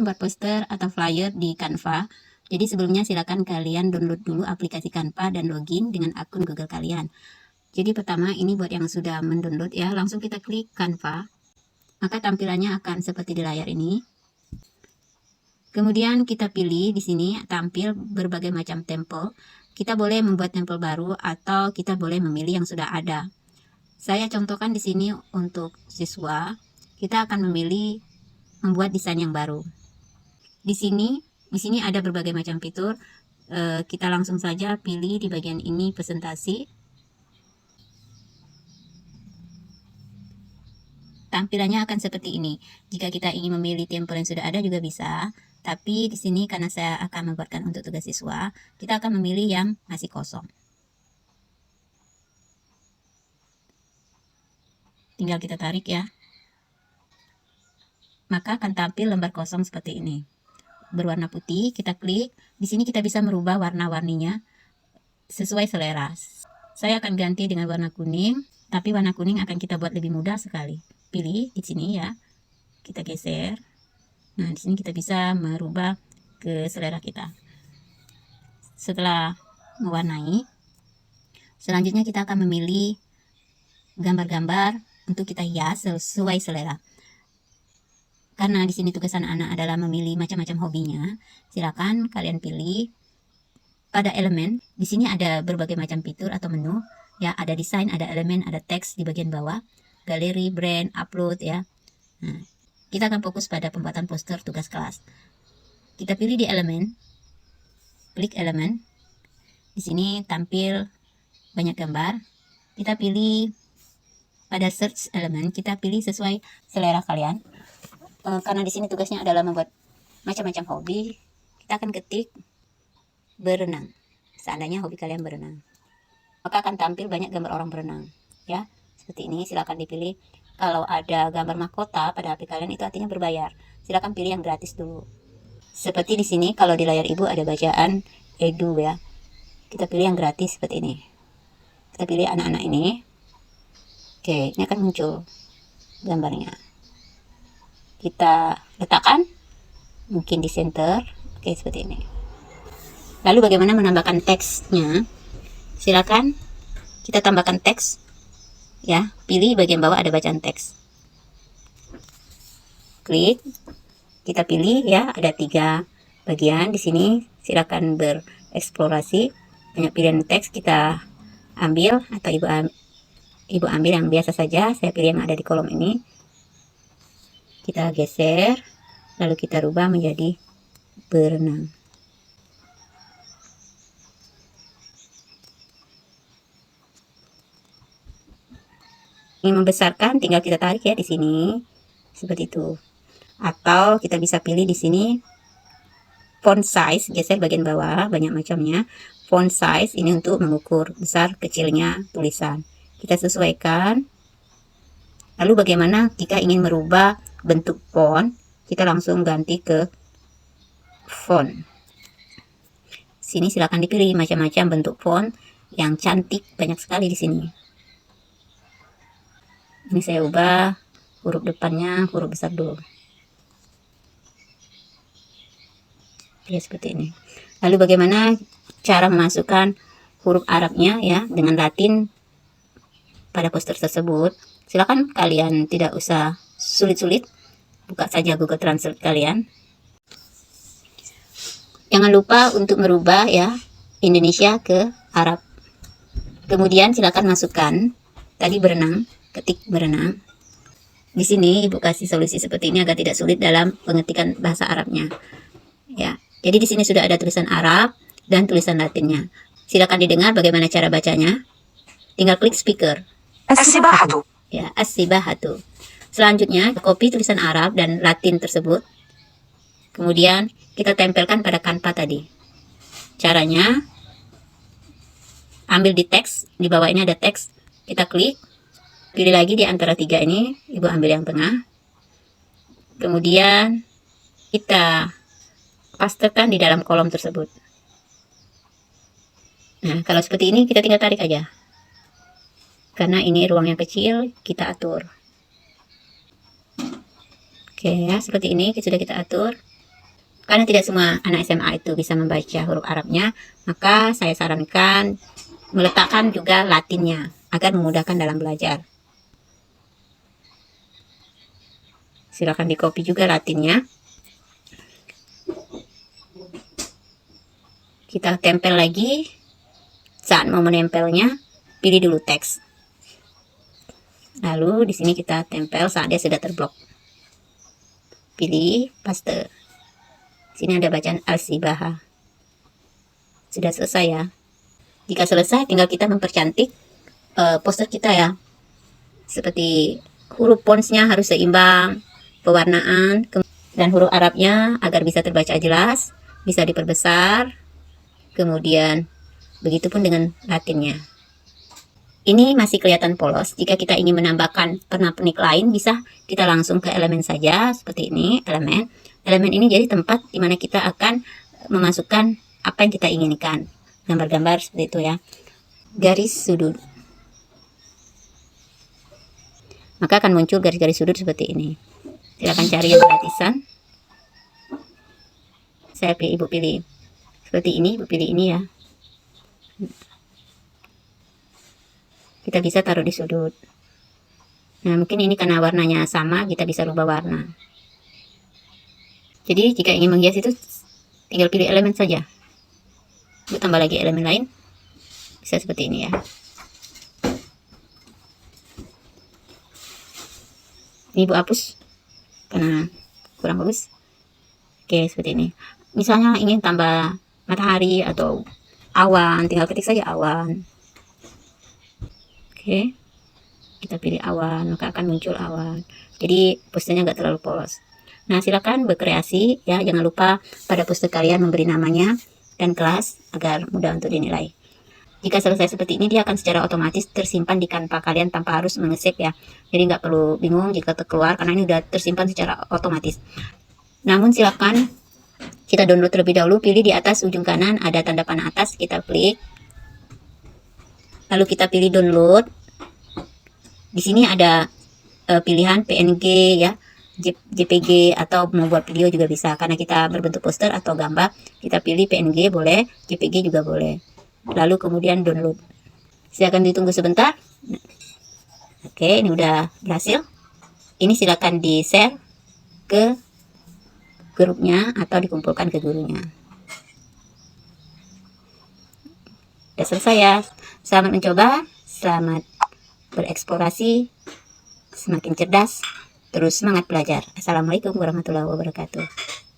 membuat poster atau flyer di Canva. Jadi sebelumnya silakan kalian download dulu aplikasi Canva dan login dengan akun Google kalian. Jadi pertama ini buat yang sudah mendownload ya, langsung kita klik Canva. Maka tampilannya akan seperti di layar ini. Kemudian kita pilih di sini tampil berbagai macam template. Kita boleh membuat template baru atau kita boleh memilih yang sudah ada. Saya contohkan di sini untuk siswa, kita akan memilih membuat desain yang baru. Di sini ada berbagai macam fitur. Kita langsung saja pilih di bagian ini presentasi. Tampilannya akan seperti ini. Jika kita ingin memilih template yang sudah ada juga bisa. Tapi di sini karena saya akan membuatkan untuk tugas siswa, kita akan memilih yang masih kosong. Tinggal kita tarik ya. Maka akan tampil lembar kosong seperti ini. Berwarna putih, kita klik. Di sini kita bisa merubah warna-warninya sesuai selera. Saya akan ganti dengan warna kuning, tapi warna kuning akan kita buat lebih mudah sekali. Pilih di sini ya. Kita geser. Nah, di sini kita bisa merubah ke selera kita. Setelah mewarnai, selanjutnya kita akan memilih gambar-gambar untuk kita hias sesuai selera. Karena di sini tugas anak-anak adalah memilih macam-macam hobinya, silakan kalian pilih pada elemen. Di sini ada berbagai macam fitur atau menu, ya ada desain, ada elemen, ada teks di bagian bawah, galeri, brand, upload ya. Nah, kita akan fokus pada pembuatan poster tugas kelas. Kita pilih di elemen, klik elemen. Di sini tampil banyak gambar. Kita pilih pada search elemen, kita pilih sesuai selera kalian. Karena di sini tugasnya adalah membuat macam-macam hobi, kita akan ketik berenang. Seandainya hobi kalian berenang, maka akan tampil banyak gambar orang berenang ya, seperti ini. Silakan dipilih. Kalau ada gambar mahkota pada HP kalian itu artinya berbayar, silakan pilih yang gratis dulu. Seperti di sini kalau di layar ibu ada bacaan edu ya, kita pilih yang gratis seperti ini. Kita pilih anak-anak ini. Oke, ini akan muncul gambarnya. Kita letakkan mungkin di center. Oke, seperti ini. Lalu bagaimana menambahkan teksnya? Silakan kita tambahkan teks ya, pilih bagian bawah ada bacaan teks, klik, kita pilih ya, ada 3 bagian di sini. Silakan bereksplorasi, banyak pilihan teks, kita ambil atau ibu ambil yang biasa saja. Saya pilih yang ada di kolom ini. Kita geser, lalu kita rubah menjadi berenang. Ingin membesarkan, tinggal kita tarik ya di sini, seperti itu. Atau kita bisa pilih di sini font size, geser bagian bawah, banyak macamnya. Font size ini untuk mengukur besar kecilnya tulisan. Kita sesuaikan. Lalu bagaimana jika ingin merubah bentuk font, kita langsung ganti ke font. Sini silakan dipilih macam-macam bentuk font yang cantik, banyak sekali di sini. Ini saya ubah huruf depannya huruf besar dulu. Ya, seperti ini. Lalu bagaimana cara memasukkan huruf Arabnya ya dengan Latin pada poster tersebut? Silakan kalian tidak usah sulit-sulit, buka saja Google Translate kalian. Jangan lupa untuk merubah ya Indonesia ke Arab. Kemudian silakan masukkan tadi berenang, ketik berenang. Di sini ibu kasih solusi seperti ini agar tidak sulit dalam pengetikan bahasa Arabnya. Ya, jadi di sini sudah ada tulisan Arab dan tulisan Latinnya. Silakan didengar bagaimana cara bacanya. Tinggal klik speaker. As-sibahatu. Ya, as-sibahatu. Selanjutnya, copy tulisan Arab dan Latin tersebut. Kemudian kita tempelkan pada Canva tadi. Caranya, ambil di teks, di bawah ini ada teks. Kita klik, pilih lagi di antara 3 ini, ibu ambil yang tengah. Kemudian kita pastekan di dalam kolom tersebut. Nah, kalau seperti ini kita tinggal tarik aja. Karena ini ruang yang kecil, kita atur. Oke ya, seperti ini sudah kita atur. Karena tidak semua anak SMA itu bisa membaca huruf Arabnya, maka saya sarankan meletakkan juga Latinnya agar memudahkan dalam belajar. Silakan di copy juga Latinnya. Kita tempel lagi. Saat mau menempelnya, pilih dulu teks. Lalu di sini kita tempel saat dia sudah terblok. Pilih paste. Sini ada bacaan Al-Sibahah. Sudah selesai ya. Jika selesai, tinggal kita mempercantik poster kita ya. Seperti huruf fontsnya harus seimbang, pewarnaan, dan huruf Arabnya agar bisa terbaca jelas, bisa diperbesar. Kemudian begitupun dengan Latinnya. Ini masih kelihatan polos. Jika kita ingin menambahkan pernak-pernik lain, bisa kita langsung ke elemen saja seperti ini, elemen. Elemen ini jadi tempat di mana kita akan memasukkan apa yang kita inginkan. Gambar-gambar seperti itu ya. Garis sudut. Maka akan muncul garis-garis sudut seperti ini. Silakan cari yang gratisan. Saya pilih, Ibu pilih seperti ini, Ibu pilih ini ya. Kita bisa taruh di sudut. Nah, mungkin ini karena warnanya sama, kita bisa rubah warna. Jadi jika ingin menghias itu tinggal pilih elemen saja. Ibu tambah lagi elemen lain. Bisa seperti ini ya. Ini Ibu hapus karena kurang bagus. Oke, seperti ini. Misalnya ingin tambah matahari atau awan, tinggal ketik saja awan. Oke. Kita pilih awan, maka akan muncul awan. Jadi posternya nggak terlalu polos. Nah, silakan berkreasi ya. Jangan lupa pada poster kalian memberi namanya dan kelas agar mudah untuk dinilai. Jika selesai seperti ini, dia akan secara otomatis tersimpan di Canva kalian tanpa harus mengesave ya. Jadi nggak perlu bingung jika terkeluar karena ini udah tersimpan secara otomatis. Namun silakan kita download terlebih dahulu. Pilih di atas ujung kanan ada tanda panah atas, kita klik. Lalu kita pilih download. Di sini ada pilihan PNG ya, JPG atau membuat video juga bisa. Karena kita berbentuk poster atau gambar, kita pilih PNG boleh, JPG juga boleh. Lalu kemudian download. Silakan ditunggu sebentar. Oke, ini udah berhasil. Ini silakan di-share ke grupnya atau dikumpulkan ke gurunya. Udah selesai ya. Selamat mencoba, selamat bereksplorasi, semakin cerdas, terus semangat belajar. Assalamualaikum warahmatullahi wabarakatuh.